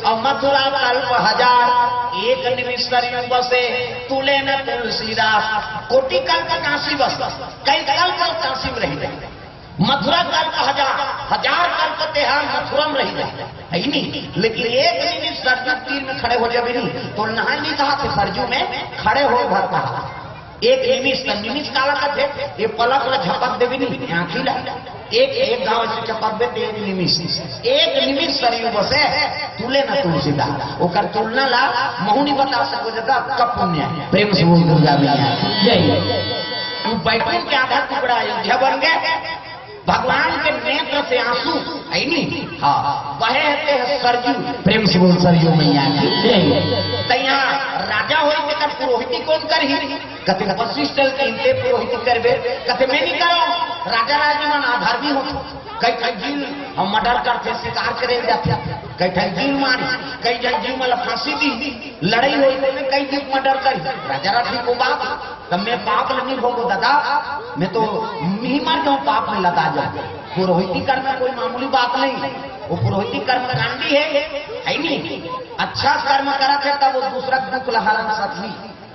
और मथुरा कल्प हजार एक निमिष सरयू बसे तुले न तुलसीदास कोटि कल्प काशी बस कई कल्प काशी में रही मथुरा कल्प हजार कल्प तेहार मथुरा में रही है नहीं। लेकिन एक निमिष सरयू तीर में खड़े हो जाए नहीं तो नहान जी कहा थे सरयू में खड़े हो भर कहा एक निमिष काला थे ये पलक ला झपक देवी नहीं आंखी ला एक गांव से चपक देते एक निमिष सरयू बसे तुले न तुलसीदास ओकर तुलना ला महुनी बता सको जता कब पुण्य प्रेम से बोल दुर्गा मैया तू बैकुंठ के आधा टुकड़ा अयोध्या बन गए भगवान के नेत्र से आंसू है नहीं हाँ वह है सरयू प्रेम से बोल सरयू मैया तैया राजा हो पुरोहिती कौन कर ही कते वशिष्ठ के पुरोहिती करबे कते मैं नहीं करो राजा राजमान आधार भी हो कई कई जील हम मर्डर करते शिकार करे जाते कई कई जील मारी कई जन जीव मतलब फांसी दी लड़ाई हुई तो कई जीव मर्डर करी राजा राजी को बाप तब मैं पाप नहीं भोगो दादा मैं तो नहीं मर जाऊं पाप में लगा जाऊं पुरोहिती करना कोई मामूली बात नहीं वो पुरोहिती कर्म कांडी है नहीं अच्छा कर्म करा थे तब वो दूसरा दुख लहरा सकती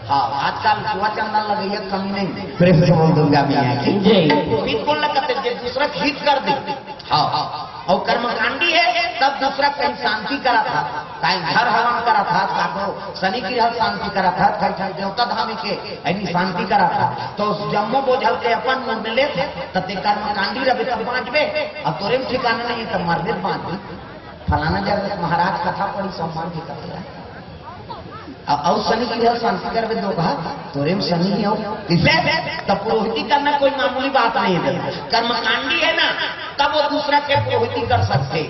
हाँ आजकल सुहा चंदन लगे कमी नहीं प्रेम से बोल दुर्गा मैया की पुरोहित को लगते दूसरा हित कर दे हाँ और कर्मकांडी है तब दूसरा कहीं शांति करा था कहीं घर हवन करा था काको शनि की शांति करा था कहीं देवता धामी के ऐसी शांति करा था तो जम्मू बोझल के अपन मुंह में ले थे तब कर्मकांडी रहे तब बांचबे अब तोरे में ठिकाना नहीं तब मरदे बांच फलाना जगह महाराज कथा पड़ी सम्मान की कथा और शनि की शांति करवे दो कहा तोरे में शनि ही हो तब पुरोहिती करना कोई मामूली बात नहीं है कर्मकांडी है ना तब वो दूसरा के पुरोहिती कर सकते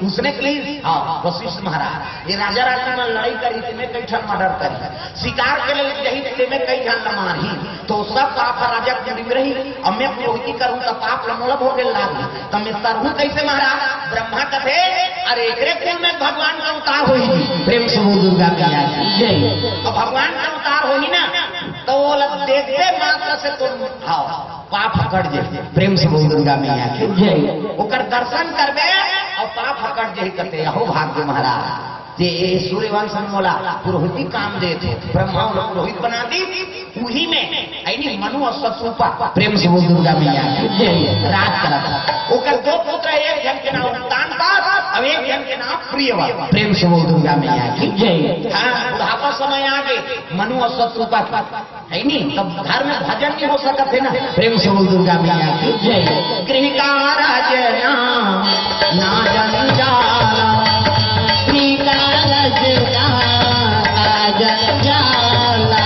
उसने के लिए हाँ वशिष्ठ महाराज ये राजा राजा में लड़ाई करी तुम्हें कई ठन मर्डर करी शिकार के लिए यही तुम्हें कई ठन मारी तो सब पाप राजा कुंडी में रही अब मैं पुरोहिती करूँ तो पाप लमोलब हो गए लागी तब मैं सरहूँ कैसे महाराज ब्रह्मा कथे अरे एक कुल में भगवान का उतार हुई प्रेम से दुर्गा मैया और भगवान का उतार हो ही ना तो वो देखते मात्र से तुम हाँ पाप हकड़ जे प्रेम से बोल दुर्गा मैया के ओकर दर्शन करबे और पाप हकड़ जे कहते हो भाग्य महाराज जे सूर्यवंश मोला पुरोहिती काम दे थे ब्रह्मा पुरोहित बना दी उही में ऐनी मनु और सतरूपा प्रेम से बोल दुर्गा मैया राज करत ओकर दो पुत्र एक जन के नाम दान अब एक जन के नाम प्रियवा प्रेम से बोल दुर्गा मैया की हाँ बुढ़ापा समय आगे मनु और सतरूपा है नहीं तब घर में भजन नहीं हो सकता थे ना प्रेम से बोल दुर्गा मैया की गृह का राजना ना जन जाला गृह का राजना जन जाला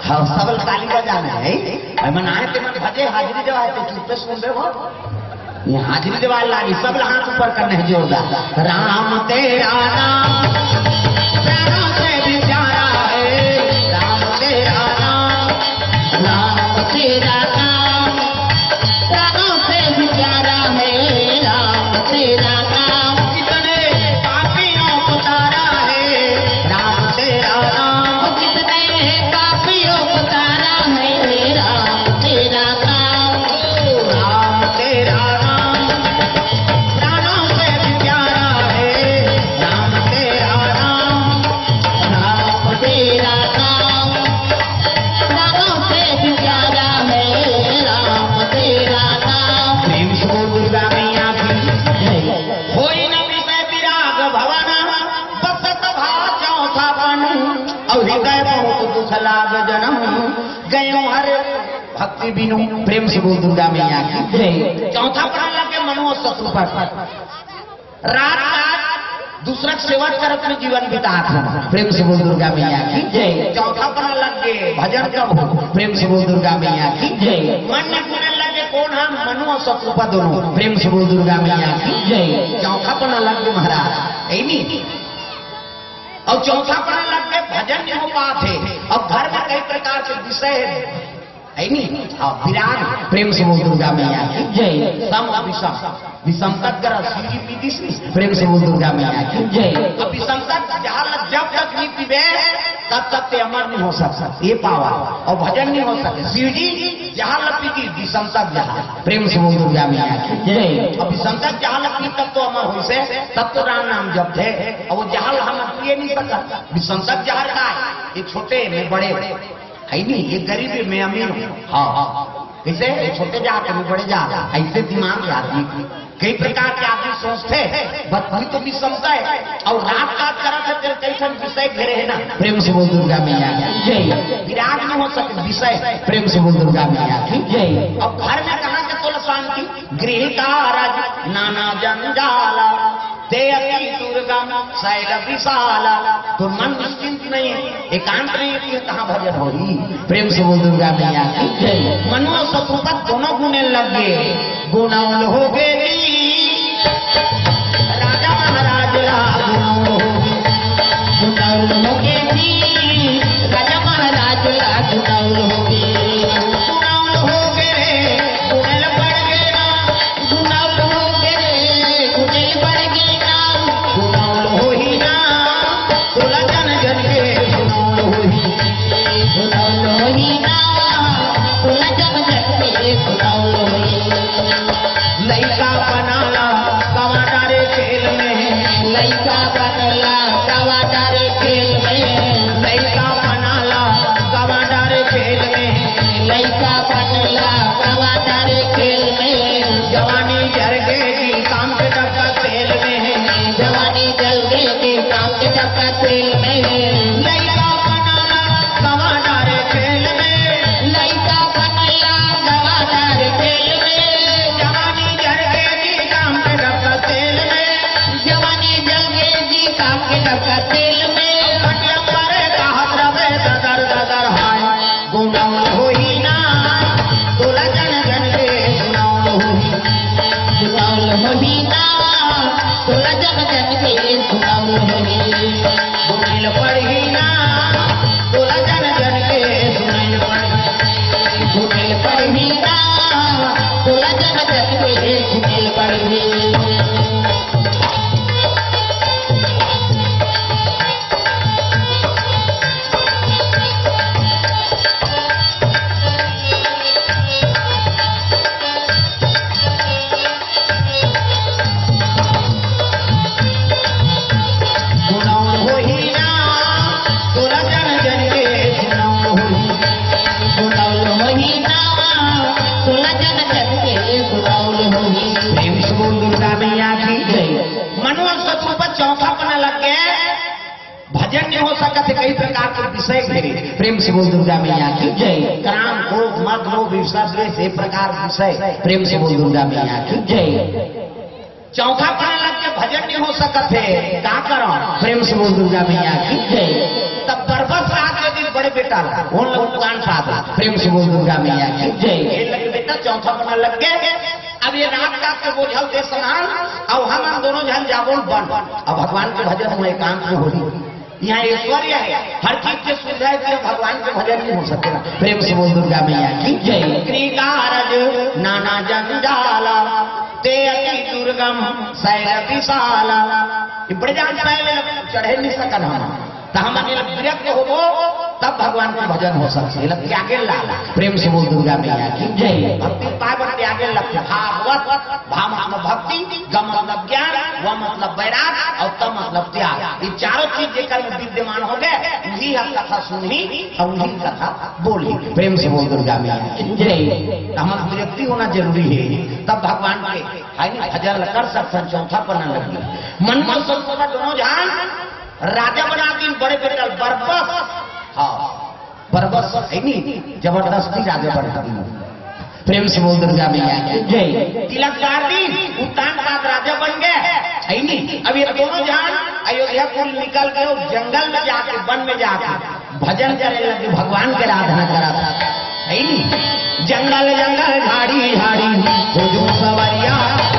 हाँ सबल ताली बजाना है मनाए के मन भजे हाजिरी देवा है तो चुप पे सुन रहे हो ये हाजिरी देवा लागी सब हाथ ऊपर करने है जोरदार राम तेरा नाम प्राणों से भी प्यारा है राम तेरा नाम राम तेरा नाम प्राणों से भी प्यारा है राम तेरा नाम कितने पापियों को तारा है राम तेरा नाम भक्ति बिनु प्रेम से बोल दुर्गा मैया की चौथा प्राण लगे मनु और सतरूपा रात रात दूसरा सेवा कर अपने जीवन बिता प्रेम से बोल दुर्गा मैया की चौथा प्राण लगे भजन कब प्रेम से बोल दुर्गा मैया की मन में गुण लगे कौन नाम मनु और शत्रुपा दोनों। प्रेम से बोल दुर्गा मैया की जय। चौथा पना लग गए महाराज नहीं, और चौथा पना लग के भजन नहीं हो पाते, और घर में कई प्रकार के विषय है नहीं, और विराग। प्रेम से बोल दुर्गा मैया की जय। सम विषम विषम तक प्रेम से बोल दुर्गा मैया की जय। अब विषम तक जब तक नहीं पीबे तब तक ते अमर नहीं हो सकता, ये पावा, और भजन नहीं हो सके। शिव जी जहाँ लपी की विषम तक जहाँ। प्रेम से बोल दुर्गा मैया की जय। अब विषम तक जहाँ लपी तब तो अमर हो से, तब तो राम नाम जब थे, और वो जहाँ हम पिए नहीं सकता। विषम तक जहाँ का ये छोटे में बड़े है नहीं, ये गरीब में अमीर हूँ। हाँ कैसे छोटे जाते में बड़े जा, ऐसे दिमाग आदमी कई प्रकार के आदमी सोचते हैं, बदली तो भी समझता है, और रात रात करा थे कैसे विषय घेरे है ना। प्रेम से बोल दुर्गा मैया की जय। विराग नहीं हो सके विषय। प्रेम से बोल दुर्गा मैया की जय। अब घर में कहाँ से तो शांति, गृह कारज नाना जंजाला, ते अति दुर्गम शैल विशाला। तो मन निश्चिंत नहीं, एकांत नहीं, कहाँ भजन होगी। प्रेम से बोल दुर्गा मैया की जय। मनु और शत्रुपा दोनों गुने लग गए, गुणौल हो गए राजा महाराज गुणौल हो गए, राजा महाराज गुणौल हो गए, गुणौल हो गए गुणल बढ़ गए ना, गुणौल हो गए गुणल बढ़ गए ना, गुणौल हो ही ना तुला जन जन के, गुणौल हो ही ना तुला जन जन के, गुणौल हो ही। लइका बनाला गवाडारे खेल में, लइका बनला गवाडारे खेल में, लइका बनाला गवाडारे खेल में, लइका बनला गवाडारे खेल में, जवानी जल गई काम के डब्बा तेल में, जवानी जल गई काम के डब्बा तेल में, लइका बनाला गवाडारे खेल में, लइका बनला गवाडारे खेल में, जवानी जल गई काम के डब्बा तेल में, जवानी जल गई काम के डब्बा तेल में, पटिया परे कहत रवे ददर ददर हाय, गुणौल हो ही ना तोला जन जन के, गुणौल हो ही, गुणौल हो ही ना तोला जन जन के, गुणौल हो ही, गुणिल पड़ ही ना तोला जन जन के, गुणिल पड़, गुणिल पड़ ही ना तोला जन जन के, गुणिल पड़ ही। गुणौल हो ही ना तोला जन जन के, गुणौल हो ही, गुणौल हो ही ना तोला जन जन के, गुणौल हो ही। प्रेम से बोल दुर्गा मैया की जय। मनु और शत्रुपा चौथा पना लग गए, भजन नहीं हो सका थे, कई प्रकार के विषय घेरे। प्रेम से बोल दुर्गा मैया की जय। काम क्रोध मद लोभ ईर्ष्या द्वेष ये प्रकार विषय। प्रेम से बोल दुर्गा मैया की जय। चौथा पना लग के भजन नहीं हो सका थे, क्या करो। प्रेम से बोल दुर्गा मैया की जय। तब पर्वत रात के दिन बड़े बेटा उन लोग कान साथ। प्रेम से बोल दुर्गा मैया की जय। बेटा चौथा पना लग गए, अब ये रात रात के बोझल दे समान, और हम दोनों जन जाबो बन, अब भगवान के भजन हुए काम में होली। यहाँ ऐश्वर्य है, हर चीज के सुविधा है, भगवान के भजन नहीं हो सकते। प्रेम से बोल दुर्गा मैया की जय। कृकारज नाना जंजाला, ते अति दुर्गम शैल विशाला। बड़े जान चढ़े नहीं सकन हम, तो हम विरक्त हो तब भगवान का भजन हो सकते। त्यागे लाला। प्रेम से बोल दुर्गा मैया की जय। भक्ति पावन त्यागे लगते। भागवत भा मतलब भक्ति, ग मतलब ज्ञान, व मतलब वैराग, और त मतलब त्याग। ये चारों चीज जेकर में विद्यमान हो गए, वही हम कथा सुनी और वही कथा बोली। प्रेम से बोल दुर्गा मैया की जय। हमारा विरक्ति होना जरूरी है, तब भगवान के भजन कर सकते। चौथा पना लगी मन मन सब दोनों जान राजा बना दिन बड़े बेटा बरबस। हाँ बरबस है नहीं, जबरदस्ती राजा बना दी। प्रेम से बोल दुर्गा मैया की जय। तिलक दी उत्तान बाद राजा बन गए है नहीं। अब ये दोनों जान अयोध्यापुर निकल गए, जंगल में जाके वन में जाके भजन करे लगे, भगवान के आराधना करा है नहीं। जंगल जंगल झाड़ी झाड़ी खोजो सवरिया,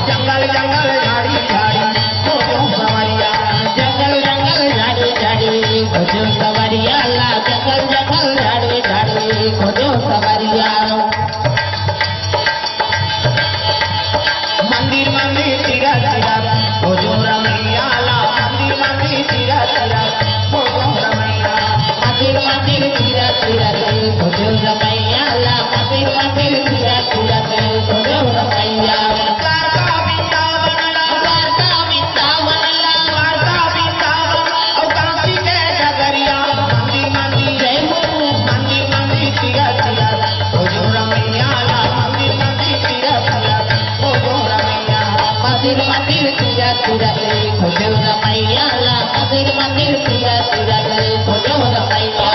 जंगल जंगल झाड़ी झाड़ी खोजो सवरिया, जंगल जंगल झाड़ी झाड़ी खोजो सवरिया, जंगल जंगल झाड़ी झाड़ी खोजो सवरिया। मंदिर मंदिर तिरा तिरा खोजो रमैया, मंदिर मंदिर तिरा तिरा खोजो रमैया, मंदिर मंदिर तिरा तिरा खोजो रमैया, मंदिर मंदिर तिरा तिरा खोजो रमैया। द्वारका वृंदावन द्वारका वृंदावन द्वारका वृंदावन और काशी के डगरिया, मंदिर मंदिर जय हो मंदिर मंदिर तिरा तिरा खोजो रमैया, मंदिर मंदिर तिरा तिरा खोजो रमैया, मंदिर मंदिर तिरा तिरा खोजो रमैया, मंदिर मंदिर तिरा तिरा खोजो रमैया।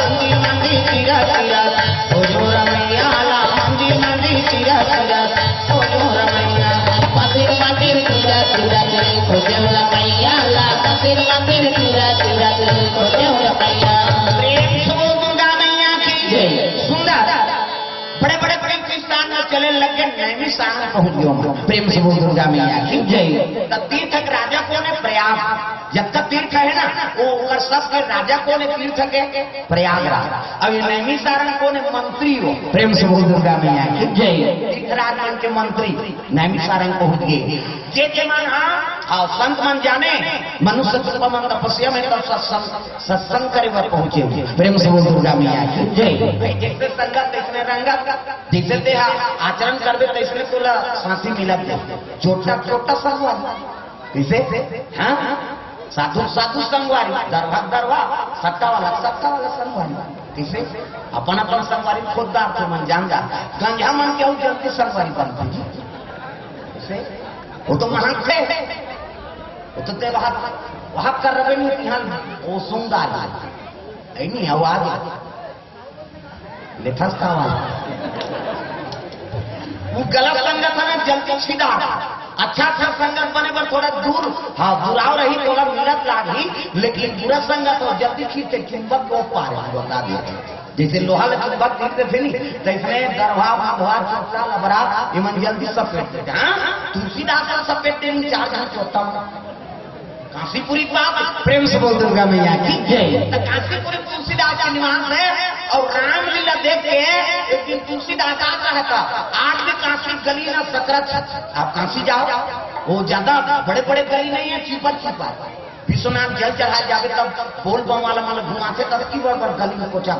मंदिर मंदिर तिरा तिरा खोजो रमैया, मंदिर मंदिर तिरा तिरा खोजो रमैया, मंदिर मंदिर तिरा तिरा खोजो रमैया, मंदिर मंदिर तिरा तिरा खोजो रमैया। प्रेम से बोल दुर्गा मैया की जय। सुंदर बड़े बड़े प्रेम के स्थान में चले लगे नैमी स्थान पहुंच गयो। प्रेम से बोल दुर्गा मैया की जय। तीर्थ के राजा कौन है? प्रयाग। जब तक तीर्थ है ना वो अगर सबके राजा कौन है तीर्थ के? प्रयागराज। अब ये नैमी सारण कौन है? मंत्री हो। प्रेम से बोल दुर्गा मैया की जय। तीर्थराज मन के मंत्री नैमी सारण पहुंच गए। जे मन हाँ संत मन जाने मनुष्य तत्व मन तपस्या में तब सत्संग करे वह पहुंचे। प्रेम से बोल दुर्गा मैया की जय। जैसे संगत तैसने रंगत, जैसे देहा आचरण करबे तैसने तोला साथी मिलत छोटा छोटा संगवारी कैसे हाँ साधु साधु संगवारी दरभा दरभा सत्ता वाला संगवारी कैसे अपन अपन संगवारी खुददार तो मन जान जा गंजा मन के जल्दी संगवारी बनती कैसे वो तो महंग थे वो तो वहां कर रहे नहीं यहाँ वो सुंदर नहीं आवाज लेथस्ता वो गलत संगत है जल्दी सीधा अच्छा संगत बने पर थोड़ा दूर हाँ बुराव रही थोड़ा मिलत लागी, लेकिन बुरा संगत हो जल्दी खींचे चुंबक को पार बता देते। जैसे लोहा ले चुंबक खींचते थे नहीं तैसने दरभा माधवा चोटा लबरा इमन जल्दी सपेट देते। हाँ तुलसीदास का सपेटते नहीं 4 घंटे चोटा काशीपुरी बात। प्रेम से बोल दुर्गा मैया की जय। काशीपुरी तुलसीदास का निवास है और रामलीला देख के एक दिन तुलसीदास आता है था आज भी काशी गली ना सकरत। आप काशी जाओ वो ज्यादा बड़े बड़े गली नहीं है, चिपर चिपर विश्वनाथ जल चढ़ाए जावे तब बोल बम वाला घुमाते तब की बार गली में पहुंचा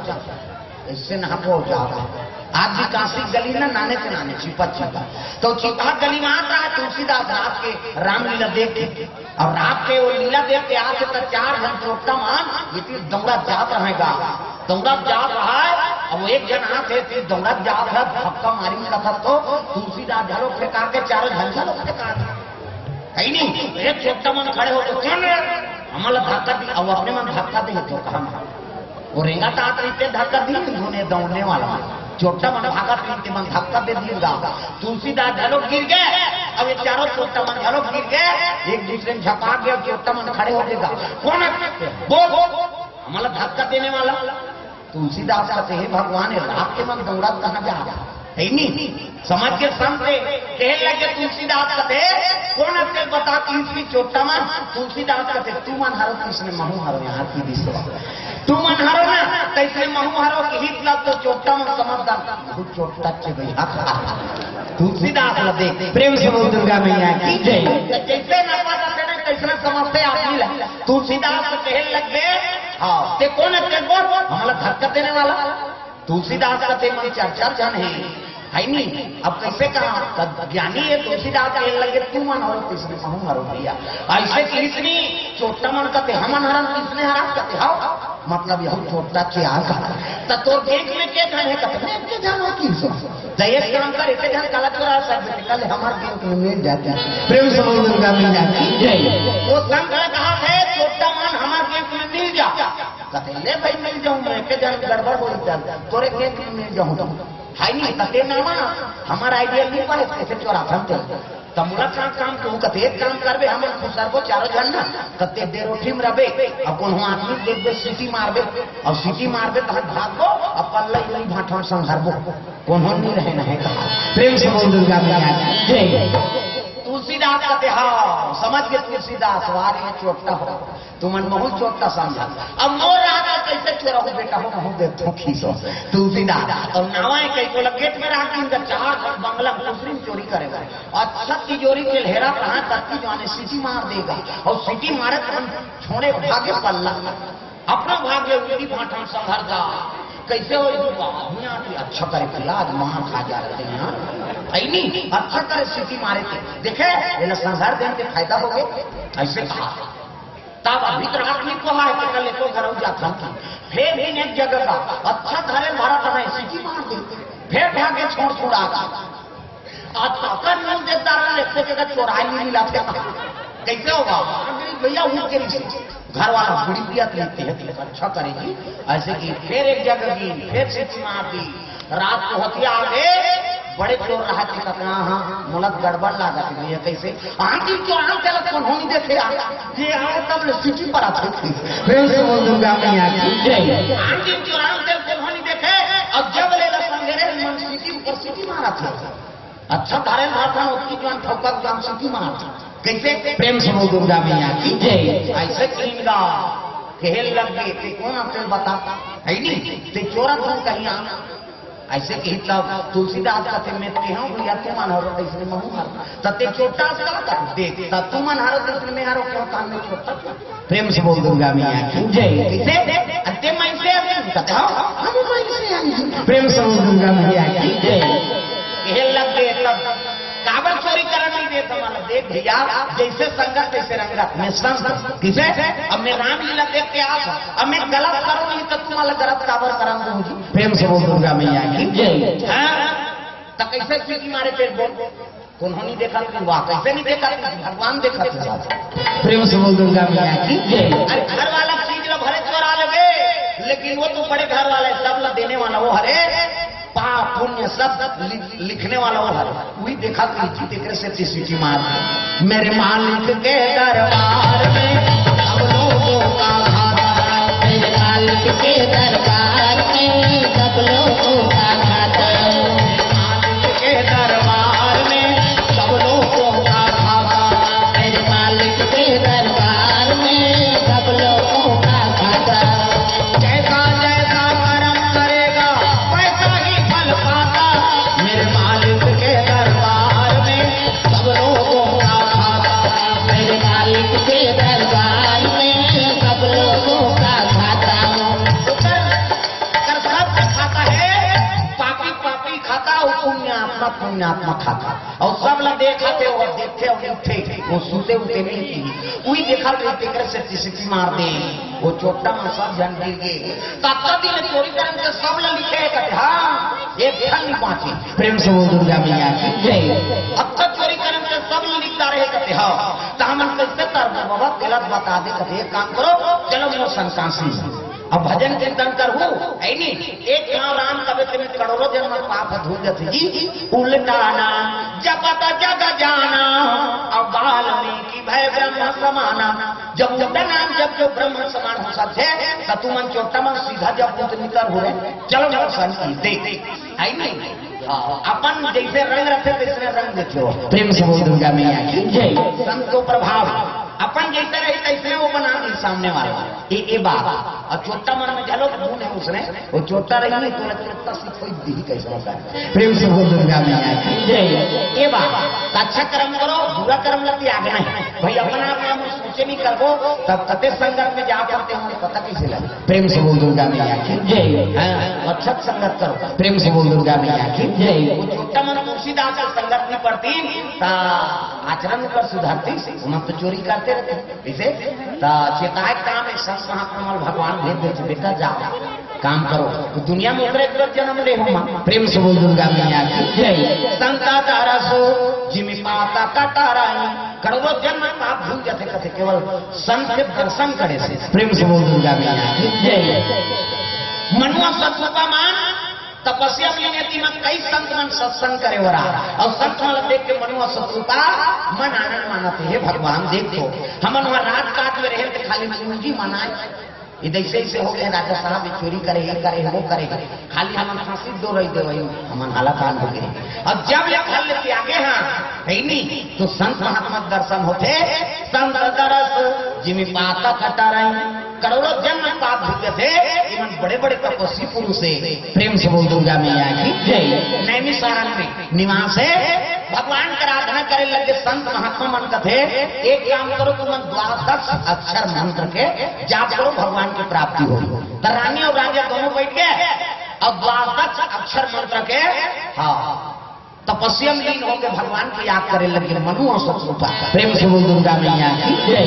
इससे ना पहुंच जाओ। आज भी काशी गली ना नाने से नाने छिपा छिपा तो छिपा गली में आता है तुलसीदास रात के रामलीला देख के और रात के वो लीला देख के आज तक 4 घंटे रोकता मान ये दौड़ा जात रहेगा दौड़ा जात रहा है। अब वो एक जन हाथ है दौड़ा जात है धक्का मारी का तो तुलसीदास झाड़ो फेंका के 4 घंटा लोग फेंका कहीं नहीं एक छोटा मन खड़े हो तो कौन हमारा धक्का दी अब अपने मन धक्का दे तो कहा वो रेंगा तो आते इतने धक्का दी उन्होंने दौड़ने वाला छोटा मन भागा पीते मन धक्का दे दिएगा तुलसीदास झालो गिर गए। अब ये चारों छोटा मन झालो गिर गए एक दूसरे में झपा गया छोटा मन खड़े हो जाएगा कौन है बोल हमारा धक्का देने वाला तुलसीदास कहते हे भगवान रात के मन दौड़ा कहाँ जा है नहीं समझ के सामने कह लगे तुलसीदास कहते कौन है बता तीसरी छोटा मन तुलसीदास कहते तू मन हारो किसने महू हारो यहाँ की दिशा तू मन हारो ना तैसे महू हारो की हित लग तो छोटा मन समझदार छोटा चे भैया तुलसीदास लगे। प्रेम से बोल दुर्गा मैया की जय। जैसे न पता चले तैसे समझते आप मिला तुलसीदास कह लगे हाँ ते कौन है बोल हमारा धक्का देने वाला तुलसीदास का मन 4 जन है नहीं। अब कैसे कहा ज्ञानी है तुलसीदास कहने लगे तू मन हरो किसने महू हरो भैया ऐसे किसने छोटा मन कहते हम हरण किसने हरा कहते हाँ मतलब यह छोटा के आगा तो देख में के है कहते जानो की एक काम कर एक जन काला चोरा सकते कल हमारे बैंक में मिल जाते हैं। प्रेम से बोल दुर्गा मैया की जय। वो संत ने कहा है छोटा मन हमारे बैंक में मिल जा कहते ले भाई मिल जाऊंगा एक जन गड़बड़ हो जाता तोरे बैंक में मिल जाऊंगा है नहीं कहते नामा हमारा आइडिया नहीं पाए कैसे चोरा था तमुला काम तू कहते एक काम करबे हम खुसर को 4 जन ना कहते देर उठी में रहे अब कौन आदमी देख दे सीटी मारबे और सीटी मारबे तो भाग को अपन लई भाठन संघरबो कोनो नहीं रहे नहीं कहा। प्रेम से बोल दुर्गा मैया की जय। तुलसीदास कहते हाँ समझ के तुलसीदास वार में चोटता हो तुम मनमोहन चोटता समझा। अब मोर रहा कैसे चोरा हो बेटा हो कहूँ दे थोकी सो तुलसीदास और नावाएं कई को गेट में रहा कि चार बंगला दूसरी चोरी करेगा। अच्छा तिजोरी के लहरा कहाँ तक जाने सिटी मार देगा और सिटी मारे तो हम छोड़े भागे पल्ला अपना भाग्य उनकी भाठन संघर्षा कैसे हो अच्छा करे खिला आज वहां खा जा रहे हैं नहीं अच्छा करे सिटी मारे थे देखे ये संसार देने के फायदा हो गए ऐसे कहा तब भीतर आदमी को है कि कल को घर जाता फिर भी एक जगह का अच्छा धरे भारत है सिटी मार दे फिर भागे छोड़ छुड़ा अच्छा नहीं देता रहे जगह चोराई नहीं मिला कैसे होगा भैया उनके घर वाला बड़ी पियत लेते हैं अच्छा करेगी ऐसे कि फिर एक जगह की फिर सिटी मार दी रात को होती आगे बड़े चोर रहा थे कतना हाँ मुलत गड़बड़ लगा थी कैसे आंटी चोर चलत कौन होनी देखे ये आए तब सिटी पर आते थे। प्रेम से बोल दुर्गा मैया की जय। आंटी चोर कौन होनी देखे अब जब ले संगेरे मन सिटी ऊपर सिटी मारा था अच्छा धारे था उसकी जो ठोका जाम सिटी मारा था कैसे। प्रेम से बोल दुर्गा मैया की जय। ऐसे कीनगा खेल लग गए ते कौन आपसे बता है नहीं ते चोरा तुम कहीं आना ऐसे कि तब तुलसीदास का ते मैं ते हूं भैया तू मन हरो इसने महू हर तते छोटा सा कर दे तब तू मन हरो इसने मैं हरो क्यों काम में छोटा। प्रेम से बोल दुर्गा मैया की जय। कैसे अंते मैं से कहता हम मैं से प्रेम से बोल दुर्गा मैया की जय। खेल लग गए तब काबल चोरी करने नहीं देता माना देख भैया जैसे संगत तैसे रंगत मैं संत किसे अब मैं रामलीला देख के आ अब मैं गलत करूं नहीं तो तुम्हारा गलत काबर करूंगा मुझे। प्रेम से बोल दुर्गा मैया की जय। तो कैसे चीज मारे पेट बोल कौन नहीं देखा तुम वाह कैसे नहीं देखा भगवान देखा प्रेम से बोल दुर्गा मैया की जय। अरे घर वाला चीज लो भरे चोरा लोगे लेकिन वो तो बड़े घर वाले सब ला देने वाला वो हरे पाप पुण्य सब लिखने वाला वो हर वही देखा कि देखने से सिटी मार मेरे मालिक के दरबार में सब लोगों का खाता मेरे मालिक के दरबार में सब लोगों का खाता मालिक के दरबार में सब लोगों का खाता मेरे मालिक के दरबार में सब लोगों का खाता जैसा जैसा कर्म करेगा वैसा ही फल पाता मेरे मालिक के दरबार में सब लोगों का खाता मेरे मालिक के दरबार में सब लोगों का खाता कर सब खाता है पापी पापी खाता और पुण्यात्मा खाता और सब लोग देखाते और देखते और उठे वो सूते उठे नहीं थी वही देखा देखकर से सिटी मार दे वो चोटा में सब जन गिर गए तब दिन चोरी करने से सब लोग लिखे कहते हाँ एक क्षण नहीं बाकी। प्रेम से बोल दुर्गा मैया की जय। अब तक चोरी करने से सब लोग लिखता रहे कहते हाँ तो हम कैसे कर बाबा गलत बता दे कहते एक काम करो चलो मैं संकाशी अब भजन कीर्तन करूं नहीं एक गाँव राम कवे तुम्हें करोड़ों जन्म पाप धूत जी उल्टाना जपत जग जाना अब वाल्मीकि भय ब्रह्म समाना जब नाम जब जो ब्रह्म समान हो सकते तो तुम चोटा मन सीधा जब पुत्र निकल हो रहे चलो मैं संकी देख आई नहीं अपन जैसे रंग रखे तैसे रंग देखो। प्रेम से बोल दुर्गा मैया की जय। संतो प्रभाव अपन जैसे रहे तैसे वो बना दी सामने वाला ये बात और चोटा मन में चलो तो नहीं उसने वो चोटा रही नहीं तो चोटा सी कोई दी कैसे होता है। प्रेम से बोल दुर्गा मैया की जय। ये बात अच्छा कर्म करो बुरा कर्म लगती आगे नहीं भाई अपना आप हम सोचे नहीं करो तब कते संगत में जा पाते होंगे पता कैसे लगे। प्रेम से बोल दुर्गा मैया की जय। अच्छा संगत करो। प्रेम से बोल दुर्गा मैया की जय। वो चोटा मन तुलसीदास संगत नहीं पड़ती आचरण पर सुधारती हम तो चोरी करते रहते इसे चेताए काम एक संत महात्मा भगवान भेद दे बेटा जाओ काम करो तो दुनिया में उतरे जन्म ले हम। प्रेम से बोल दुर्गा मैया की जय। संता तारा सो जिमी पाता कटारा करोड़ों जन्म पाप भूल जाते कहते केवल संत के दर्शन करे से। प्रेम से बोल दुर्गा मैया की जय। मनुआ सत्सुका मान तपस्या में कई संत मन सत्संग करे हो रहा और संत मन देख के मनुआ सत्सुका मन आनंद मानते है भगवान देखो हम वहां रात काट में रहे खाली पूंजी मनाए ये जैसे ऐसे हो गए राजा साहब चोरी करे ये करे वो करे खाली हम फांसी दो रही दे वही हम हाला कान हो गए। अब जब ये खल लेते आगे हाँ है नहीं तो संत महात्मा दर्शन होते संत दरस जिमी पाता कटा रही करोड़ों जन्म पाप भूखे थे इवन बड़े बड़े तपस्वी पुरुष से प्रेम से बोल दुर्गा मैया की जय। नैमिषारण्य में निवास है भगवान का आराधना करे लगे संत महात्मा मन कथे एक काम करो तुम 12 अक्षर मंत्र के जाप करो भगवान की प्राप्ति हो। तो रानी और राजा दोनों बैठ के अब 12 अक्षर मंत्र के हाँ तपस्या में लीन होकर भगवान की याद करे लगे मनु और सत्रूपा प्रेम से बोल दुर्गा मैया की जय।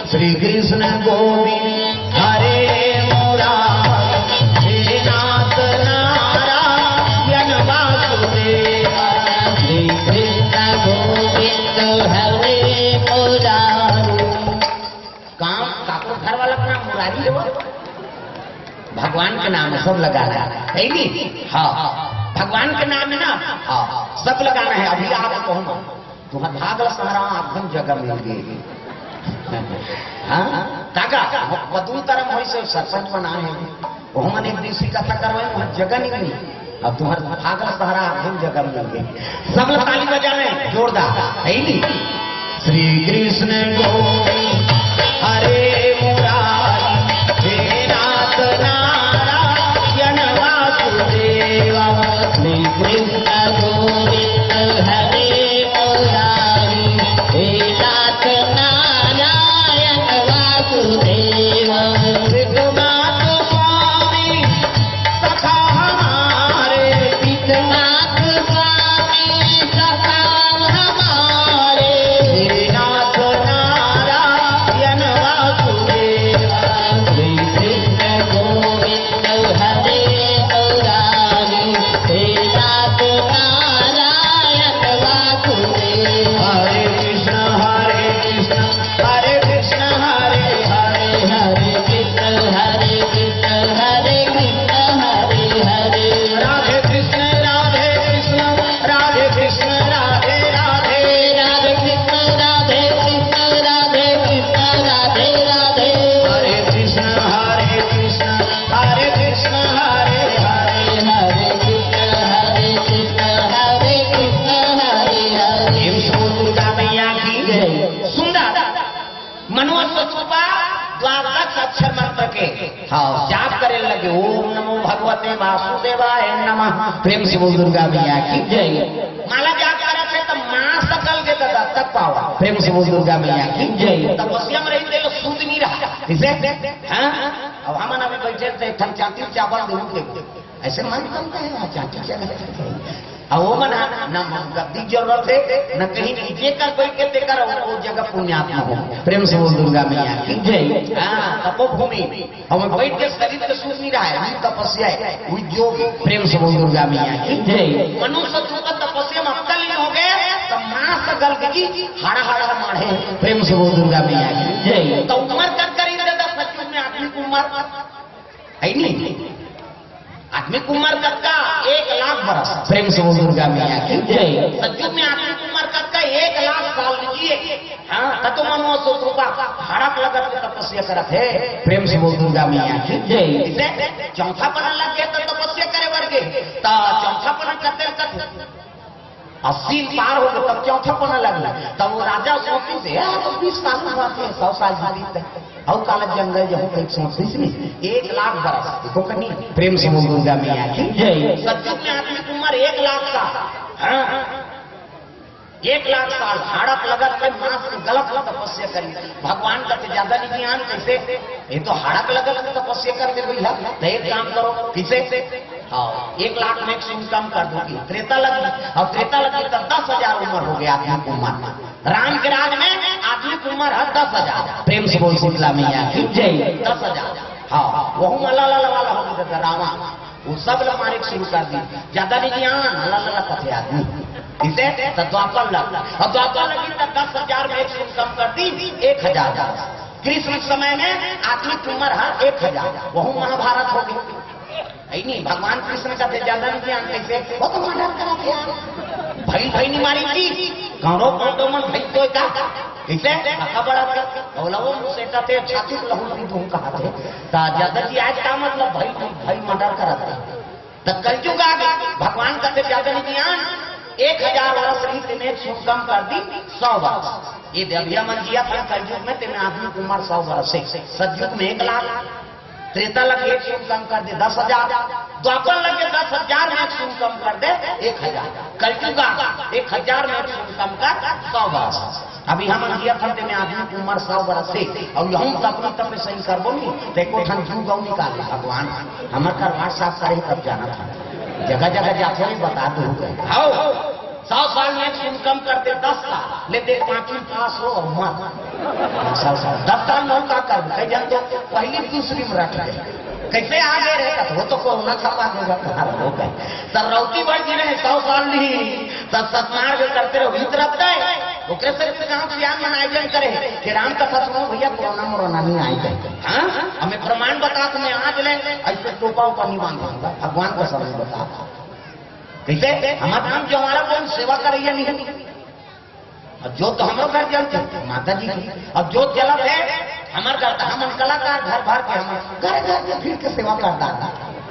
श्री कृष्ण गोविंद हरे मुरारी नाथ नारायण वासुदेव श्री कृष्ण गोविंद हरे मुरारी। काम काको घर वाला का नाम मुरारी है वो भगवान के नाम सब लगाना है नहीं हाँ भगवान के नाम है ना हाँ सब लगाना है। अभी आप कहो तुम्हारा भागल सहारा आधम जगह मिल गई हाँ काका बदू तरह वही से सरपंच बना है वो मन एक दूसरी कथा करवाए वहां जगह नहीं मिली। अब तुम्हारा भागल सहारा आधम जगह मिल गई सब लोग ताली बजाने जोरदार है नहीं। श्री कृष्ण गोविंद हरे मुरारी हे नाथ नारायण वासुदेव श्री कृष्ण गोविंद हरे मुरारी हे नाथ नारायण वासुदेव। विघ्नाथ स्वामी सखा हमारे विघ्नाथ स्वामी सखा हमारे हे नाथ नारायण वासुदेव। श्री कृष्ण गोविंद हरे मुरारी हे नाथ नारायण वासुदेव। हरे कृष्ण हरे कृष्ण हरे हरे हरे कृष्ण हरे कृष्ण हरे कृष्ण हरे हरे। राधे कृष्ण राधे कृष्ण राधे कृष्ण राधे राधे राधे कृष्ण राधे कृष्ण राधे कृष्ण राधे राधे। हरे कृष्ण हरे कृष्ण हरे कृष्ण हरे हरे हरे कृष्ण हरे कृष्ण हरे कृष्ण हरे हरे। देव सो दुर्गा मैया की जय। सुंदर मनोज स्वरूपा 12 अक्षर मंत्र के हाँ जाप करे लगे ओम नमो भगवते वासुदेवाय नमः प्रेम से बोल दुर्गा मैया की जय। माला जाप करे थे तो मां सकल के तक पावा प्रेम से बोल दुर्गा मैया की जय। तपस्या में रही थे सूद नहीं रहा इसे हाँ अब हम अभी बैठे थे ठन चाटी चावल दूध के ऐसे मन बनता है चाटी चावल अब वो मना न गद्दी जरूरत है न कहीं नीचे कर बैठ के देकर वो जगह पुण्यात्मा हो प्रेम से बोल दुर्गा मैया की जय। हाँ तपोभूमि हम बैठ के शरीर के सूझ नहीं रहा है तपस्या है वो जो प्रेम से बोल दुर्गा मैया की जय। मनुष्य का तपस्या में अब लीन हो गए तो मां से गल की हाड़ा हाड़ा मारे प्रेम से बोल दुर्गा मैया की जय। तो उम्र कर कर सचमुच में आदमी की उम्र है नहीं आदमी की उम्र कब का 1 लाख बरस प्रेम से बोल दुर्गा मैया की जय। सचमुच में आदमी की उम्र कब का 1 लाख साल लीजिए हाँ तत्व मनो रूपा हड़क लगत के तपस्या करत है प्रेम से बोल दुर्गा मैया की जय। चौथा पना लग गया तो तपस्या करे वर्गे तो चौथा पना करते करते 80 पार हो गए तब चौथा पना लगला तब वो राजा सोचती से 20 साल में बात है 100 साल जीवित और काला जंगल जो एक सोचती से 1 लाख बरस देखो कहीं प्रेम से बोल दुर्गा मैया की जय। सचमुच में आदमी की उम्र 1 लाख साल हाँ 1 लाख साल हाड़क लगत के मां से गलत तपस्या करी भगवान का ज्यादा नहीं ज्ञान कैसे ये तो हाड़क लगत के तपस्या करते भैया तो एक काम करो किसे 1 लाख में 100 कम कर दूंगी त्रेता लगी और त्रेता लगी तो 10,000 उम्र हो गया आदमी की उम्र। राम के राज में आदमी की उम्र है 10,000 प्रेम से बोल शीतला मैया की जय। 10,000 हाँ वह माला वाला हो गया रामा वो सब लोग मारे शुरू कर दी ज्यादा नहीं ज्ञान हला कथे आदमी इसे तो द्वापर लग और द्वापर लगी तो 10,000 में 100 कम कर दी 1,000। कृष्ण समय में आदमी की उम्र है 1,000 वह महाभारत हो गई नहीं भगवान कृष्ण का ज्यादा नहीं ज्ञान कैसे वो तो मर्डर करा थे भाई नहीं मारी थी कौरो पांडव मन भाई तो का इसे अका बड़ा औला वो सेटा थे छाती लहू भी तुम कहा थे ता ज्यादा जी आज का मतलब भाई मर्डर करता त कलयुग आ गया भगवान कहते ज्यादा नहीं ज्ञान 1000 वर्ष रही तेने कम कर दी 100 वर्ष ये देविया मन जिया था कलयुग में तेने आदमी की उम्र 100 वर्ष से सतयुग में 1 लाख त्रेता लग 1 कम कर दे 10,000 द्वापर लगे 10,000 में 1 कम कर दे 1,000 कलयुग 1000 में 1 कम कर 100 वर्ष अभी हम जिया था तेने आदमी की उम्र 100 वर्ष से और हम अपनी तब सही करबो नहीं देखो ठन क्यों गौ निकाले भगवान हमारे करवाट साफ करे तब जाना था जगह जगह जाते ही बता दो आओ 100 साल में 1 कम करते 10 साल ले दे 5वीं पास हो और मत 10 साल में का कर कई जन तो पहली दूसरी में रख गए कैसे आगे रहे वो तो कोरोना छपा देगा हो गए तब रौती बढ़ जी रहे 100 साल नहीं तब सतमार्ग करते रहो हित रखता है ओकरे से गांव ज्ञान मन आयोजन करे कि राम कथा सुनो भैया कोरोना मोरोना नहीं आई गए हाँ हमें प्रमाण बता तुम्हें आज ले ऐसे टोपा ऊपर नहीं मांगूंगा भगवान का समय बता कैसे हमारा नाम जो हमारा कौन सेवा करे या नहीं और जो तो हम लोग घर जलते माता जी की अब जो जलत है हमारे घर हम कलाकार घर भर के हम घर घर के फिर के सेवा करता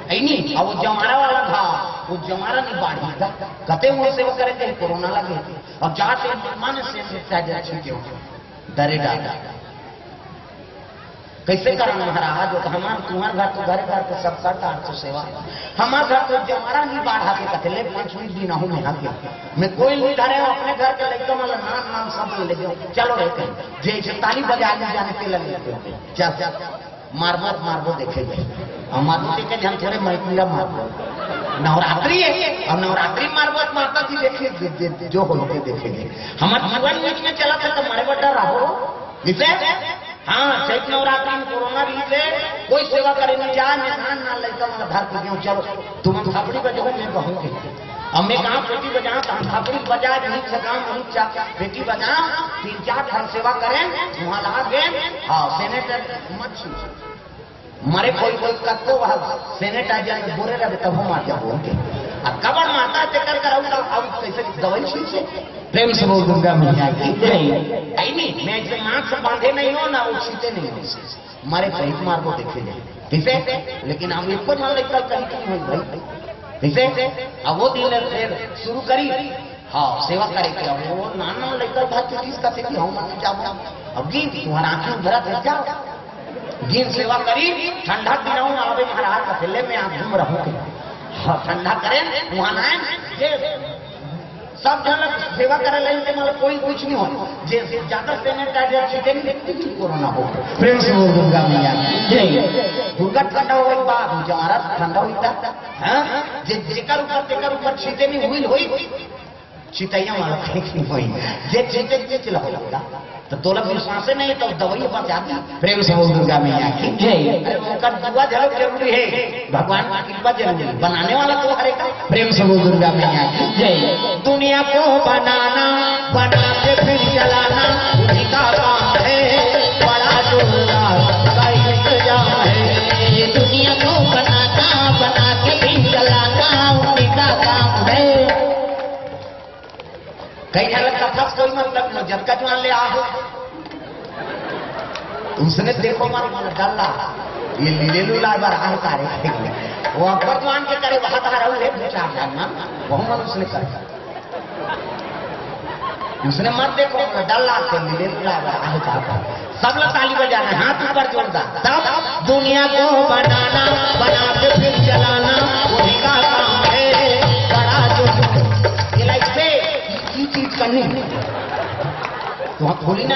नहीं और वो जमारा वाला था वो जमारा नहीं बाढ़ी कहते वो सेवा करेंगे कोरोना लगे और जाते मन से डरे डाला कैसे करना महाराज जो हमारे तुम्हारे घर तो घर घर के सब करता तो सेवा हमारे घर तो जमारा नहीं बाढ़ा के कहते ले 5 दिन हूँ मैं आके मैं कोई नहीं डरे अपने घर के लड़का वाला नाम सब ले चलो रहते जैसे ताली बजा जाने के लगे चल मारबो देखेंगे और मारुति के जन थोड़े मैथिला मारबो नवरात्रि है और नवरात्रि मारबो माता जी देखे जो होते देखेंगे हमारे जीवन में चला था तो हमारे बड़ा रहो जिसे हाँ चैत नवरात्रि में कोरोना भी से कोई सेवा करे नहीं जाए मैं ना लेता मैं घर पे क्यों चलो तुम थापड़ी बजाओ मैं कहूँगी और मैं कहा बेटी बजा हम थापड़ी बजा नहीं सकाम नहीं बेटी बजा 3-4 घर सेवा करें वहां ला गए हाँ सेनेटर मत मारे कोई कत्तो वहां सेनेटाइजर बोरे रहे तब हम मार बोल के कबर माता चक्कर कराऊंगा अब कैसे दवाई से प्रेम से बोल दूंगा मैया की नहीं मैं ऐसे नाक से बांधे नहीं हो ना वो छीते नहीं हो मारे कहीं मार को देखे जाए ठीक है लेकिन हम एक पर मान लेकर कहीं नहीं हो भाई ठीक है अब वो दिन शुरू करी हाँ सेवा करेगी अब वो नाना लेकर था चीज का थी हम मान जाओ अब गीत तुम्हारा आंखें भरा थे जाओ गीत सेवा करी ठंडा दिनाऊ आवे महाराज कथेले में आप घूम रहूंगे हाँ ठंडा करें वहां आए सब जन सेवा करे लेते मतलब कोई कुछ नहीं हो जैसे ज्यादा सैनिटाइजर छिटेंगे कोरोना हो प्रेम से बोल दुर्गा मैया जय दुर्गा ठंडा हो बाद जमारा ठंडा होता हां जेकर ऊपर छीटे नहीं हुई छिटैया वाला ठीक नहीं हुई जे छिटे के चला होगा तो तोला विश्वास नहीं तो दवाई पर जाती प्रेम से बोल दुर्गा मैया की जय उनका दुआ झलक जरूरी है भगवान की कृपा जरूरी बनाने वाला तो हर एक प्रेम से बोल दुर्गा मैया की जय दुनिया को बनाना बना के फिर चलाना उन्हीं का काम है बड़ा जोरदार का इंतजाम है दुनिया को बनाना बना के फिर चलाना उन्हीं का काम है कई झलक कथा कोई मतलब न जब का जवान ले आओ उसने देखो मन डल्ला ये लीलेलू लाल बार आए तारे वो भगवान के करे वहां तारा ले चार जानना वो मन उसने कर उसने मत देखो डल्ला से लीलेलू लाल बार आए तारा सब लोग ताली बजाना हाथ ऊपर जोरदार तब दुनिया को बनाना बना के फिर चलाना वही का काम है बड़ा जो ये लाइक से चीज करनी तो खोली ना